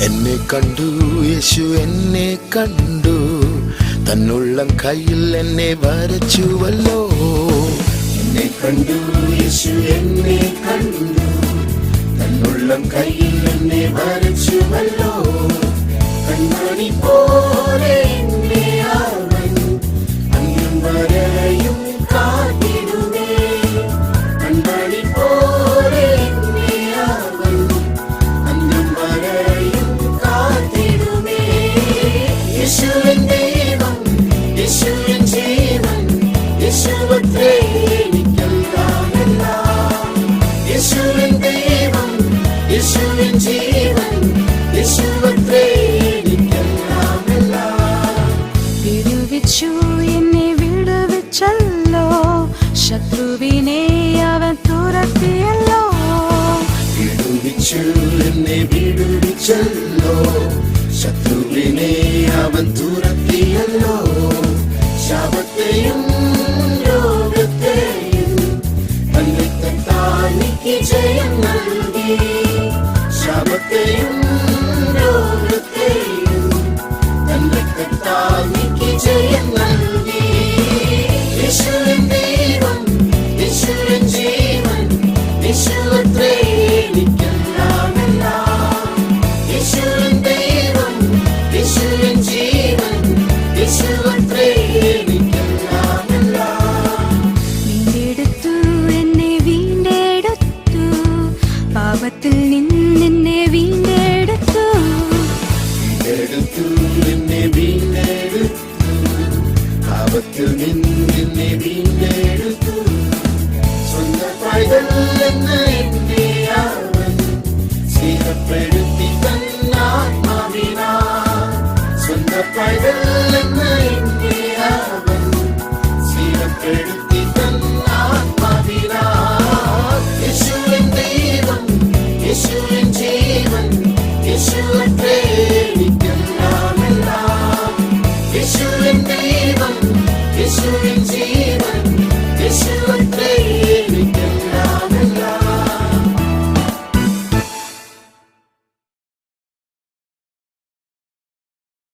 എന്നെ കണ്ടു, യേശു എന്നെ കണ്ടു, തന്നുള്ളം കയ്യിൽ എന്നെ വരച്ചുവല്ലോ. എന്നെ കണ്ടു, യേശു എന്നെ കണ്ടു, തന്നുള്ളം കയ്യിൽ എന്നെ വരച്ചുവല്ലോ. കൺമണി പോലെ എന്നെ അവൻ അന്നം വരെയും കാത്തിടുമേ. കൺമണി പോലെ എന്നെ അവൻ അന്നം വരെയും കാത്തിടുമേ. യേശുവിൻ ദൈവം, യേശുവിൻ ജീവൻ, യേശുവത്രേ എനിക്കെല്ലാം എല്ലാം. യേശുവിൻ ദൈവം, യേശുവിൻ ജീവൻ, യേശുവത്രേ എനിക്കെല്ലാം എല്ലാം. വിടുവിച്ചു എന്നെ വിടുവിച്ചല്ലോ, ശത്രുവിനെ അവൻ തുരത്തിയല്ലോ. വിടുവിച്ചു എന്നെ വിടുവിച്ചല്ലോ, ശത്രുവിനെ അവൻ തുരത്തിയല്ലോ. ശാപത്തെയും രോഗത്തെയും തന്നിത്താൻ നീക്കി ജയം നൽകി. ശാപത്തെയും രോഗത്തെയും തന്നിത്താൻ നീക്കി ജയം നൽകി. യേശുവിൻ ദൈവം, യേശുവിൻ ജീവൻ, യേശുവത്രേ എനിക്കെല്ലാം എല്ലാം. യേശുവിൻ ദൈവം, യേശുവിൻ ജീവൻ, യേശുവത്രേ എനിക്കെല്ലാം എല്ലാം. വീണ്ടെടുത്തു എന്നെ വീണ്ടെടുത്തു, പാപത്തിൽ നിന്നെ വീണ്ടെടുത്തു. വീണ്ടെടുത്തു എന്നെ വീണ്ടെടുത്തു, പാപത്തിൽ നിന്നെ വീണ്ടെടുത്തു. സ്വന്തം പൈതൽ എന്ന് എന്നെ അവൻ സ്നേഹപ്പെടുത്തി തന്നാത്മാവിനാ. സ്വന്തം പൈതൽ എന്ന് എന്നെ അവൻ സ്നേഹപ്പെടുത്തി